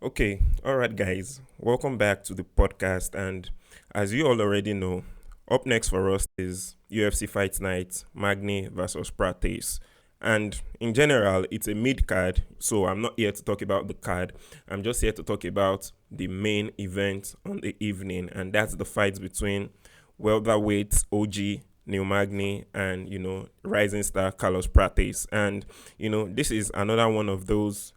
Okay, all right, guys, welcome back to the podcast. And as you all already know, up next for us is UFC Fight Night, Magny versus Prates. And in general, it's a mid card, so I'm not here to talk about the card. I'm just here to talk about the main event on the evening, and that's the fight between welterweight OG Neil Magny and rising star Carlos Prates. And this is another one of those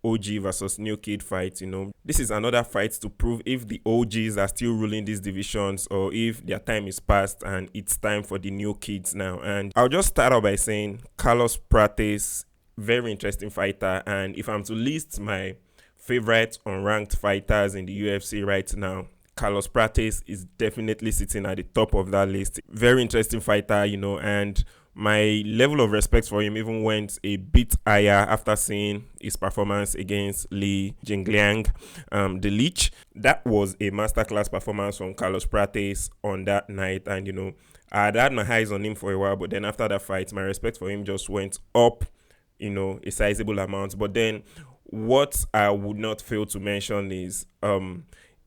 OG versus new kid fight. This is another fight to prove if the OGs are still ruling these divisions or if their time is past and it's time for the new kids now. And I'll just start out by saying Carlos Prates, very interesting fighter. And if I'm to list my favorite unranked fighters in the UFC right now, Carlos Prates is definitely sitting at the top of that list. Very interesting fighter, and my level of respect for him even went a bit higher after seeing his performance against Li Jingliang, the Leech. That was a masterclass performance from Carlos Prates on that night. And, I had my eyes on him for a while, but then after that fight, my respect for him just went up, a sizable amount. But then what I would not fail to mention is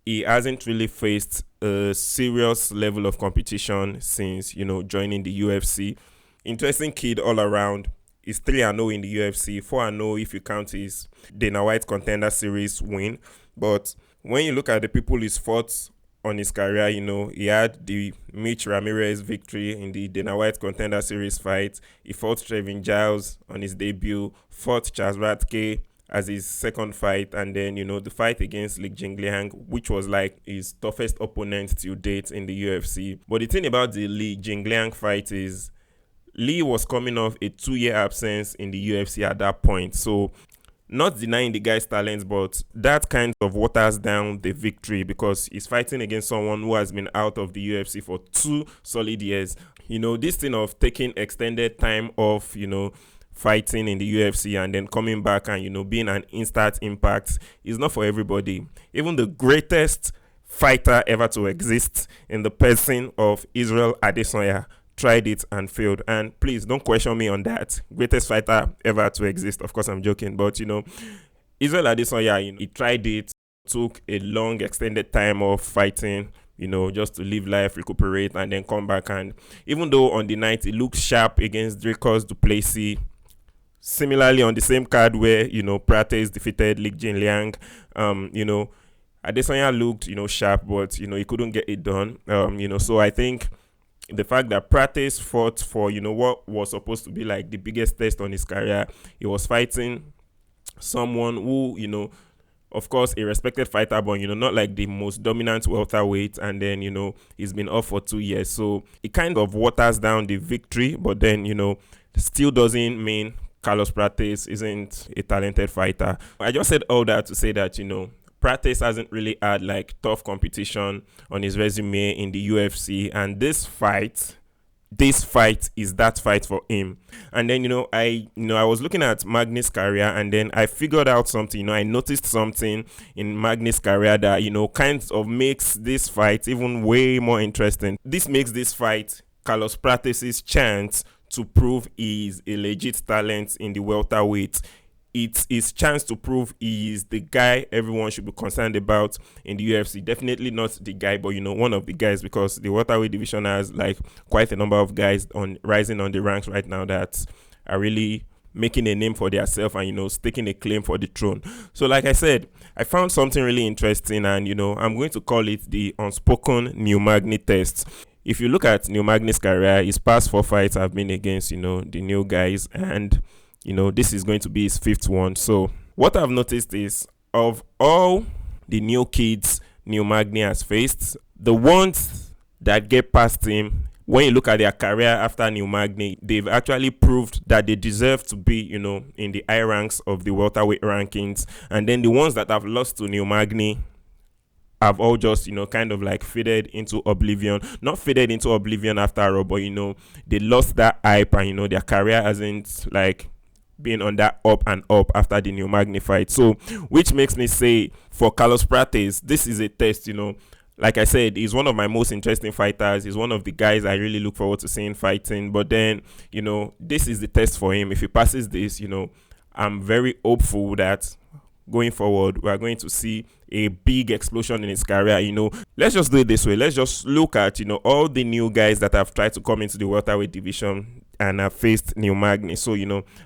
he hasn't really faced a serious level of competition since, joining the UFC. Interesting kid all around. He's 3-0 in the UFC, 4-0 if you count his Dana White Contender Series win. But when you look at the people he's fought on his career, he had the Mitch Ramirez victory in the Dana White Contender Series fight. He fought Trevin Giles on his debut, fought Charles Radke as his second fight, and then the fight against Li Jingliang, which was like his toughest opponent to date in the UFC. But the thing about the Li Jingliang fight is Lee was coming off a 2-year absence in the UFC at that point, so not denying the guy's talents, but that kind of waters down the victory because he's fighting against someone who has been out of the UFC for 2 solid years. This thing of taking extended time off, fighting in the UFC and then coming back and being an instant impact is not for everybody. Even the greatest fighter ever to exist in the person of Israel Adesanya tried it and failed. And please don't question me on that. Greatest fighter ever to exist. Of course I'm joking, but Israel Adesanya, he tried it, took a long extended time of fighting, just to live life, recuperate, and then come back. And even though on the night he looked sharp against Dricus du Plessis, similarly on the same card where Prates defeated Li Jingliang, Adesanya looked sharp, but he couldn't get it done. So I think the fact that Prates fought for what was supposed to be like the biggest test on his career, he was fighting someone who of course a respected fighter, but not like the most dominant welterweight, and then he's been off for 2 years, so it kind of waters down the victory, but then still doesn't mean Carlos Prates isn't a talented fighter. I just said all that to say that Prates hasn't really had like tough competition on his resume in the UFC, and this fight is that fight for him. And then I was looking at Magny's career, and then I figured out something. I noticed something in Magny's career that kind of makes this fight even way more interesting. This makes this fight Carlos Prates' chance to prove he is a legit talent in the welterweight. It's his chance to prove he is the guy everyone should be concerned about in the UFC. Definitely not the guy, but one of the guys, because the welterweight division has like quite a number of guys rising on the ranks right now that are really making a name for themselves and staking a claim for the throne. So like I said, I found something really interesting, and I'm going to call it the unspoken Neil Magny test. If you look at Neil Magny's career, his past 4 fights have been against the new guys, and this is going to be his 5th one. So what I've noticed is, of all the new kids Neil Magny has faced, the ones that get past him, when you look at their career after Neil Magny, they've actually proved that they deserve to be, in the high ranks of the welterweight rankings. And then the ones that have lost to Neil Magny have all just, kind of like faded into oblivion. Not faded into oblivion after all, but, they lost that hype, and, their career hasn't like being on that up and up after the Neil Magny fight. So, which makes me say, for Carlos Prates, this is a test, Like I said, he's one of my most interesting fighters. He's one of the guys I really look forward to seeing fighting. But then, this is the test for him. If he passes this, I'm very hopeful that going forward, we are going to see a big explosion in his career. Let's just do it this way. Let's just look at, all the new guys that have tried to come into the welterweight division and have faced Neil Magny. So,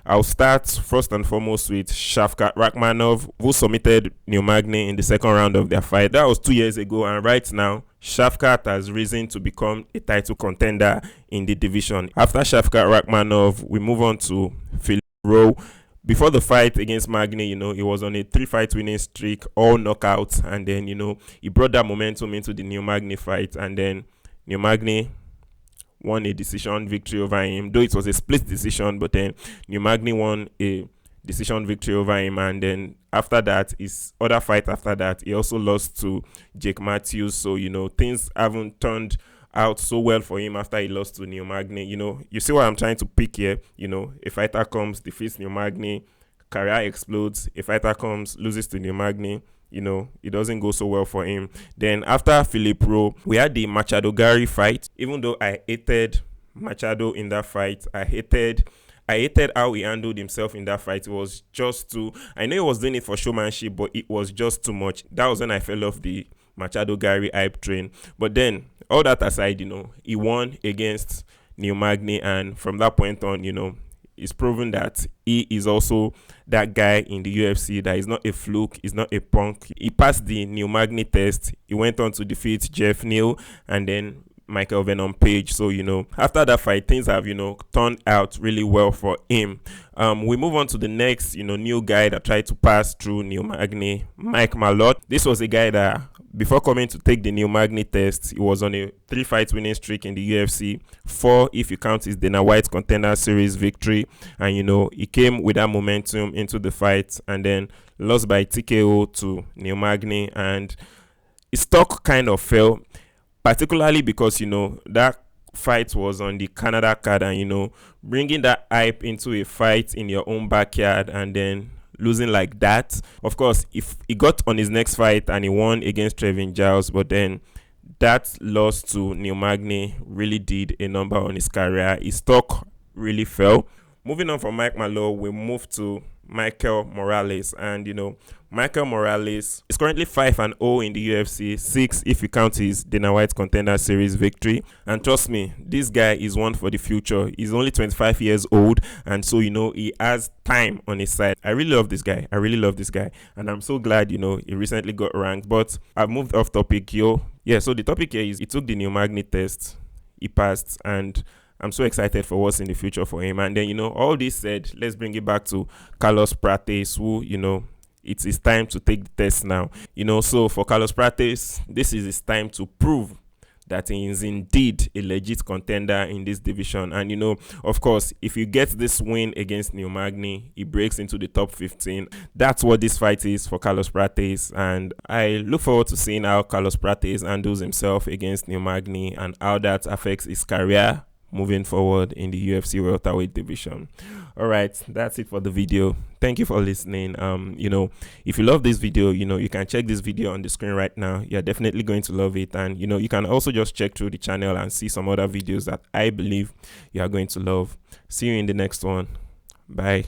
I'll start first and foremost with Shavkat Rakhmonov, who submitted Neil Magny in the second round of their fight. That was 2 years ago, and right now, Shavkat has risen to become a title contender in the division. After Shavkat Rakhmonov, we move on to Philip Rowe. Before the fight against Magny, he was on a 3-fight winning streak, all knockouts, and then, he brought that momentum into the Neil Magny fight, and then Neil Magny won a decision victory over him, though it was a split decision, but then Neil Magny won a decision victory over him, and then after that, his other fight after that, he also lost to Jake Matthews. So, things haven't turned out so well for him after he lost to Neil Magny. You see what I'm trying to pick here. A fighter comes, defeats Neil Magny, career explodes. A fighter comes, loses to Neil Magny, it doesn't go so well for him. Then after Philip Rowe, we had the Machado Gary fight. Even though I hated Machado in that fight, I hated how he handled himself in that fight. It was just too, I know he was doing it for showmanship, but it was just too much. That was when I fell off the Machado Gary hype train. But then, all that aside, he won against Neil Magny, and from that point on, it's proven that he is also that guy in the UFC, that is not a fluke, he's not a punk. He passed the Neil Magny test. He went on to defeat Jeff Neal and then Michael Venom Page. So, after that fight, things have, turned out really well for him. We move on to the next, new guy that tried to pass through Neil Magny, Mike Malott. This was a guy that, before coming to take the Neil Magny test, he was on a 3-fight winning streak in the UFC, 4 if you count his Dana White Contender Series victory. And, he came with that momentum into the fight and then lost by TKO to Neil Magny, and his stock kind of fell, particularly because, that fight was on the Canada card, and, bringing that hype into a fight in your own backyard and then losing like that. Of course, if he got on his next fight and he won against Trevin Giles, but then that loss to Neil Magny really did a number on his career. His stock really fell. Moving on from Mike Malott, we move to Michael Morales, and Michael Morales is currently 5-0 in the UFC, 6 if you count his Dana White Contender Series victory. And trust me, this guy is one for the future. He's only 25 years old, and so he has time on his side. I really love this guy. And I'm so glad he recently got ranked. But I've moved off topic, so the topic here is he took the Neil Magny test, he passed, and I'm so excited for what's in the future for him. And then, all this said, let's bring it back to Carlos Prates, who, it's his time to take the test now. So for Carlos Prates, this is his time to prove that he is indeed a legit contender in this division. And, of course, if you get this win against Neil Magny, he breaks into the top 15. That's what this fight is for Carlos Prates. And I look forward to seeing how Carlos Prates handles himself against Neil Magny and how that affects his career moving forward in the UFC welterweight division. All right, that's it for the video. Thank you for listening. If you love this video, you can check this video on the screen right now. You're definitely going to love it. And, you can also just check through the channel and see some other videos that I believe you are going to love. See you in the next one. Bye.